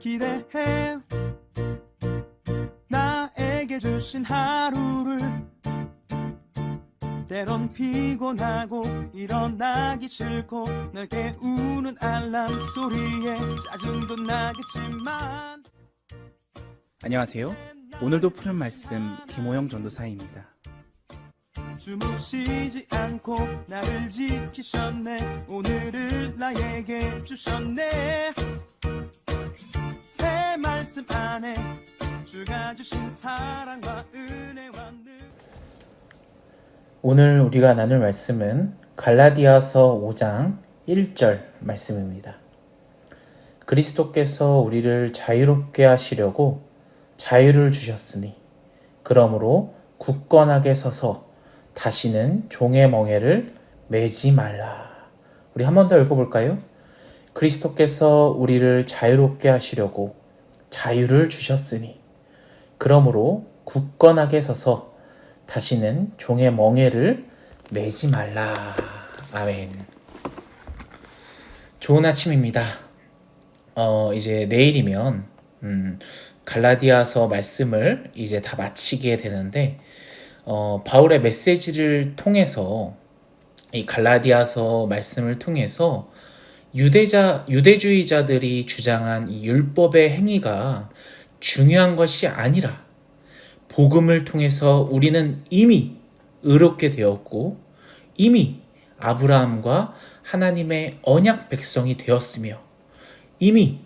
기대해 나에게 주신 하루를 때론 피곤하고 일어나기 싫고 널 깨우는 알람 소리에 짜증도 나겠지만 안녕하세요. 오늘도 푸는 말씀 김호영 전도사입니다. 주무시지 않고 나를 지키셨네. 오늘을 나에게 주셨네. 새 말씀 안에 주가 주신 사랑과 은혜와 늘. 오늘 우리가 나눌 말씀은 갈라디아서 5장 1절 말씀입니다. 그리스도께서 우리를 자유롭게 하시려고 자유를 주셨으니 그러므로 굳건하게 서서 다시는 종의 멍에를 매지 말라. 우리 한 번 더 읽어볼까요? 그리스도께서 우리를 자유롭게 하시려고 자유를 주셨으니 그러므로 굳건하게 서서 다시는 종의 멍에를 매지 말라. 아멘. 좋은 아침입니다. 이제 내일이면 갈라디아서 말씀을 이제 다 마치게 되는데 바울의 메시지를 통해서 이 갈라디아서 말씀을 통해서 유대주의자들이 주장한 이 율법의 행위가 중요한 것이 아니라 복음을 통해서 우리는 이미 의롭게 되었고 이미 아브라함과 하나님의 언약 백성이 되었으며 이미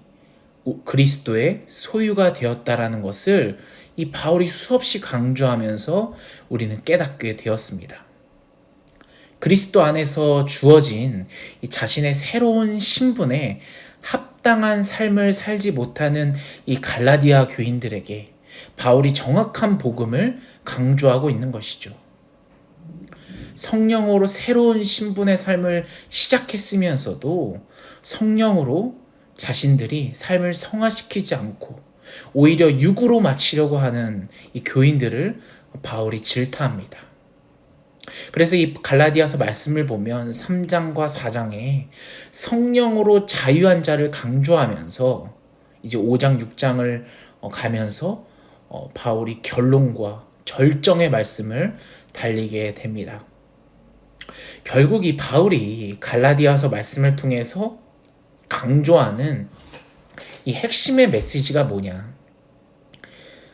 그리스도의 소유가 되었다라는 것을 이 바울이 수없이 강조하면서 우리는 깨닫게 되었습니다. 그리스도 안에서 주어진 이 자신의 새로운 신분에 합당한 삶을 살지 못하는 이 갈라디아 교인들에게 바울이 정확한 복음을 강조하고 있는 것이죠. 성령으로 새로운 신분의 삶을 시작했으면서도 성령으로 자신들이 삶을 성화시키지 않고 오히려 육으로 마치려고 하는 이 교인들을 바울이 질타합니다. 그래서 이 갈라디아서 말씀을 보면 3장과 4장에 성령으로 자유한 자를 강조하면서 이제 5장, 6장을 가면서 바울이 결론과 절정의 말씀을 달리게 됩니다. 결국 이 바울이 갈라디아서 말씀을 통해서 강조하는 이 핵심의 메시지가 뭐냐?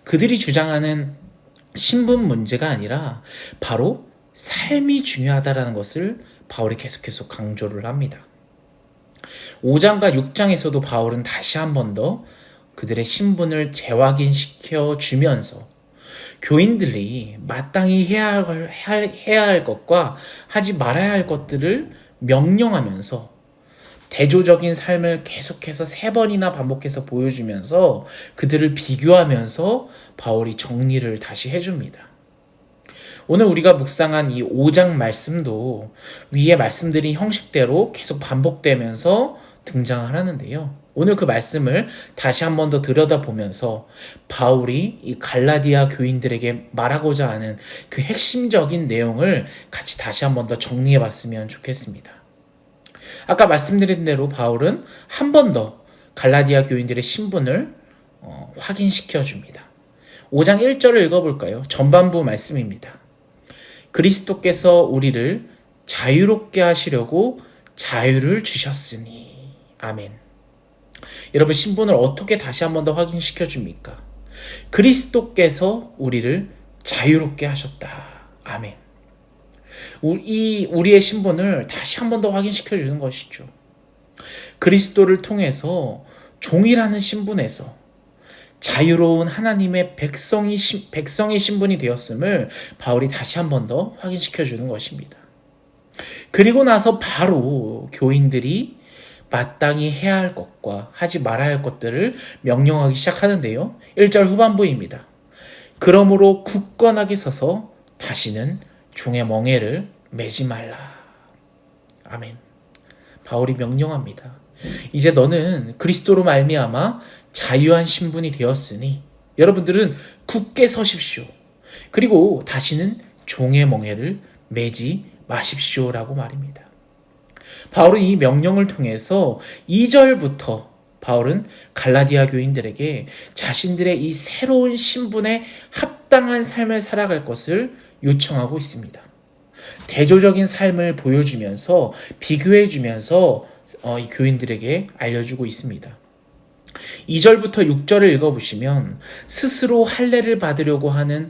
그들이 주장하는 신분 문제가 아니라 바로 삶이 중요하다라는 것을 바울이 계속해서 강조를 합니다. 5장과 6장에서도 바울은 다시 한 번 더 그들의 신분을 재확인시켜 주면서 교인들이 마땅히 해야 할 것과 하지 말아야 할 것들을 명령하면서 대조적인 삶을 계속해서 3번이나 반복해서 보여주면서 그들을 비교하면서 바울이 정리를 다시 해줍니다. 오늘 우리가 묵상한 이 5장 말씀도 위에 말씀드린 형식대로 계속 반복되면서 등장을 하는데요. 오늘 그 말씀을 다시 한 번 더 들여다보면서 바울이 이 갈라디아 교인들에게 말하고자 하는 그 핵심적인 내용을 같이 다시 한 번 더 정리해봤으면 좋겠습니다. 아까 말씀드린 대로 바울은 한 번 더 갈라디아 교인들의 신분을 확인시켜 줍니다. 5장 1절을 읽어볼까요? 전반부 말씀입니다. 그리스도께서 우리를 자유롭게 하시려고 자유를 주셨으니. 아멘. 여러분, 신분을 어떻게 다시 한 번 더 확인시켜 줍니까? 그리스도께서 우리를 자유롭게 하셨다. 아멘. 우리의 신분을 다시 한 번 더 확인시켜 주는 것이죠. 그리스도를 통해서 종이라는 신분에서 자유로운 하나님의 백성의 신분이 되었음을 바울이 다시 한 번 더 확인시켜 주는 것입니다. 그리고 나서 바로 교인들이 마땅히 해야 할 것과 하지 말아야 할 것들을 명령하기 시작하는데요. 1절 후반부입니다. 그러므로 굳건하게 서서 다시는 종의 멍에를 매지 말라. 아멘. 바울이 명령합니다. 이제 너는 그리스도로 말미암아 자유한 신분이 되었으니 여러분들은 굳게 서십시오. 그리고 다시는 종의 멍에를 매지 마십시오라고 말입니다. 바울은 이 명령을 통해서 2절부터 바울은 갈라디아 교인들에게 자신들의 이 새로운 신분에 합당한 삶을 살아갈 것을 요청하고 있습니다. 대조적인 삶을 보여주면서 비교해주면서 이 교인들에게 알려주고 있습니다. 2절부터 6절을 읽어보시면 스스로 할례를 받으려고 하는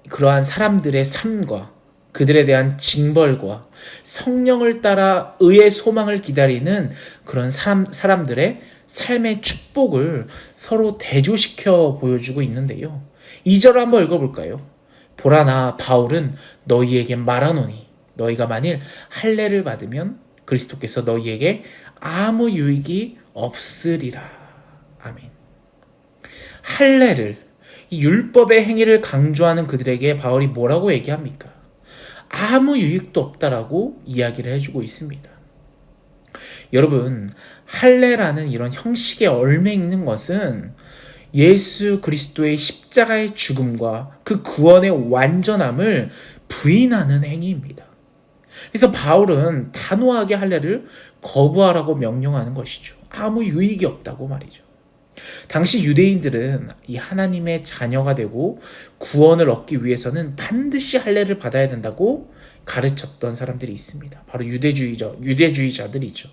그러한 사람들의 삶과 그들에 대한 징벌과 성령을 따라 의의 소망을 기다리는 그런 사람들의 삶의 축복을 서로 대조시켜 보여주고 있는데요. 2절을 한번 읽어볼까요? 보라, 나 바울은 너희에게 말하노니 너희가 만일 할례를 받으면 그리스도께서 너희에게 아무 유익이 없으리라. 아멘. 할례를, 이 율법의 행위를 강조하는 그들에게 바울이 뭐라고 얘기합니까? 아무 유익도 없다라고 이야기를 해주고 있습니다. 여러분, 할례라는 이런 형식에 얽매이는 것은 예수 그리스도의 십자가의 죽음과 그 구원의 완전함을 부인하는 행위입니다. 그래서 바울은 단호하게 할례를 거부하라고 명령하는 것이죠. 아무 유익이 없다고 말이죠. 당시 유대인들은 이 하나님의 자녀가 되고 구원을 얻기 위해서는 반드시 할례를 받아야 된다고 가르쳤던 사람들이 있습니다. 바로 유대주의자들이죠.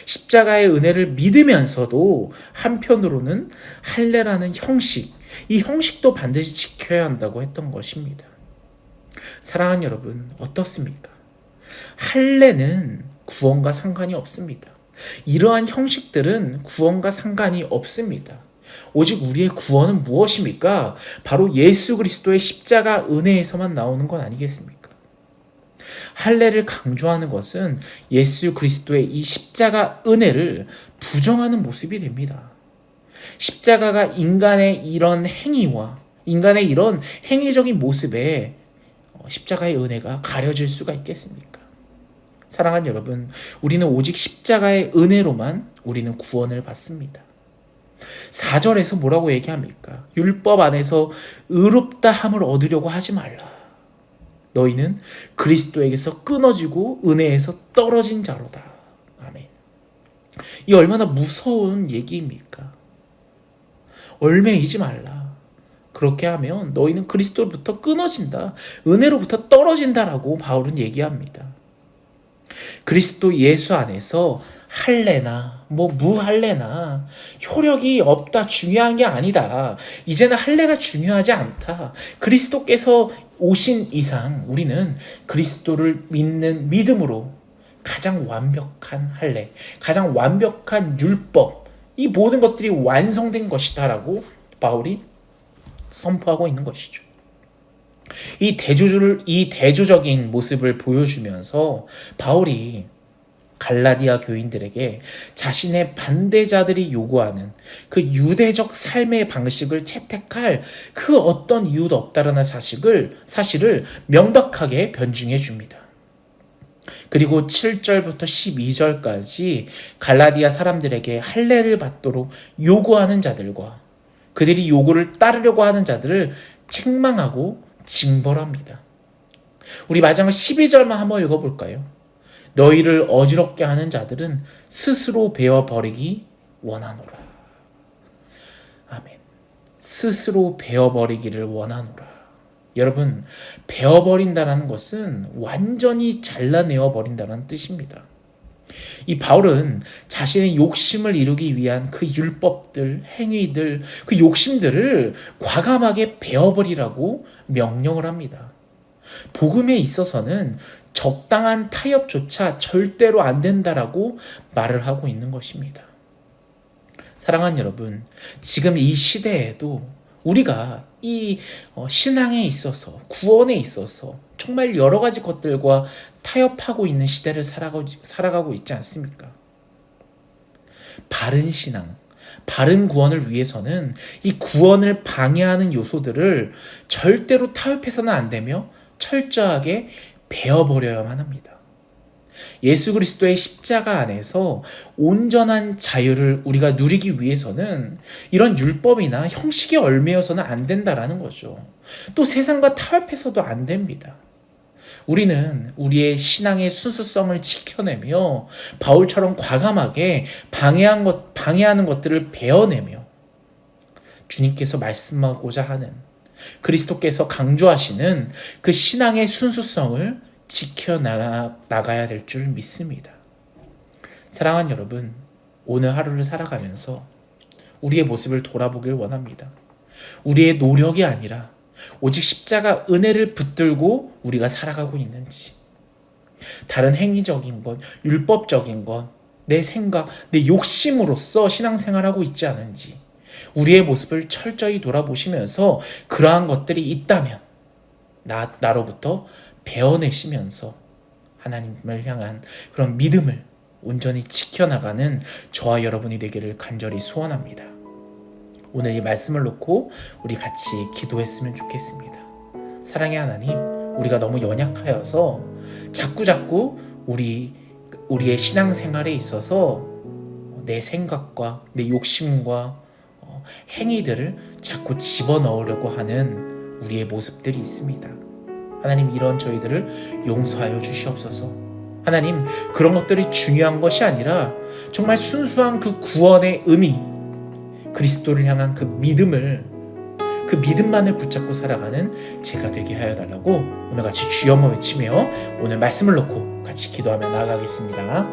십자가의 은혜를 믿으면서도 한편으로는 할례라는 형식, 이 형식도 반드시 지켜야 한다고 했던 것입니다. 사랑하는 여러분, 어떻습니까? 할례는 구원과 상관이 없습니다. 이러한 형식들은 구원과 상관이 없습니다. 오직 우리의 구원은 무엇입니까? 바로 예수 그리스도의 십자가 은혜에서만 나오는 건 아니겠습니까? 할례를 강조하는 것은 예수 그리스도의 이 십자가 은혜를 부정하는 모습이 됩니다. 십자가가 인간의 이런 행위와 인간의 이런 행위적인 모습에 십자가의 은혜가 가려질 수가 있겠습니까? 사랑하는 여러분, 우리는 오직 십자가의 은혜로만 우리는 구원을 받습니다. 4절에서 뭐라고 얘기합니까? 율법 안에서 의롭다 함을 얻으려고 하지 말라. 너희는 그리스도에게서 끊어지고 은혜에서 떨어진 자로다. 아멘. 이 얼마나 무서운 얘기입니까? 얽매이지 말라. 그렇게 하면 너희는 그리스도로부터 끊어진다. 은혜로부터 떨어진다라고 바울은 얘기합니다. 그리스도 예수 안에서 할례나 무할례나 효력이 없다, 중요한 게 아니다. 이제는 할례가 중요하지 않다. 그리스도께서 오신 이상 우리는 그리스도를 믿는 믿음으로 가장 완벽한 할례, 가장 완벽한 율법, 이 모든 것들이 완성된 것이다라고 바울이 선포하고 있는 것이죠. 이 대조적인 모습을 보여주면서 바울이 갈라디아 교인들에게 자신의 반대자들이 요구하는 그 유대적 삶의 방식을 채택할 그 어떤 이유도 없다라는 사실을 명백하게 변증해 줍니다. 그리고 7절부터 12절까지 갈라디아 사람들에게 할례를 받도록 요구하는 자들과 그들이 요구를 따르려고 하는 자들을 책망하고 징벌합니다. 우리 마지막 12절만 한번 읽어볼까요? 너희를 어지럽게 하는 자들은 스스로 베어버리기 원하노라. 아멘. 스스로 베어버리기를 원하노라. 여러분, 베어버린다는 것은 완전히 잘라내어 버린다는 뜻입니다. 이 바울은 자신의 욕심을 이루기 위한 그 율법들, 행위들, 그 욕심들을 과감하게 베어버리라고 명령을 합니다. 복음에 있어서는 적당한 타협조차 절대로 안 된다라고 말을 하고 있는 것입니다. 사랑하는 여러분, 지금 이 시대에도 우리가 이 신앙에 있어서, 구원에 있어서 정말 여러 가지 것들과 타협하고 있는 시대를 살아가고 있지 않습니까? 바른 신앙, 바른 구원을 위해서는 이 구원을 방해하는 요소들을 절대로 타협해서는 안 되며 철저하게 베어버려야만 합니다. 예수 그리스도의 십자가 안에서 온전한 자유를 우리가 누리기 위해서는 이런 율법이나 형식에 얽매여서는 안 된다라는 거죠. 또 세상과 타협해서도 안 됩니다. 우리는 우리의 신앙의 순수성을 지켜내며 바울처럼 과감하게 방해하는 것들을 베어내며 주님께서 말씀하고자 하는 그리스도께서 강조하시는 그 신앙의 순수성을 지켜나가야 될 줄 믿습니다. 사랑하는 여러분, 오늘 하루를 살아가면서 우리의 모습을 돌아보길 원합니다. 우리의 노력이 아니라 오직 십자가 은혜를 붙들고 우리가 살아가고 있는지, 다른 행위적인 것, 율법적인 것, 내 생각, 내 욕심으로써 신앙생활하고 있지 않은지 우리의 모습을 철저히 돌아보시면서 그러한 것들이 있다면 나로부터 베어내시면서 하나님을 향한 그런 믿음을 온전히 지켜나가는 저와 여러분이 되기를 간절히 소원합니다. 오늘 이 말씀을 놓고 우리 같이 기도했으면 좋겠습니다. 사랑의 하나님, 우리가 너무 연약하여서 자꾸 우리의 신앙생활에 있어서 내 생각과 내 욕심과 행위들을 자꾸 집어넣으려고 하는 우리의 모습들이 있습니다. 하나님, 이런 저희들을 용서하여 주시옵소서. 하나님, 그런 것들이 중요한 것이 아니라 정말 순수한 그 구원의 의미, 그리스도를 향한 그 믿음만을 붙잡고 살아가는 제가 되게 하여 달라고 오늘 같이 주여 한번 외치며 오늘 말씀을 놓고 같이 기도하며 나아가겠습니다.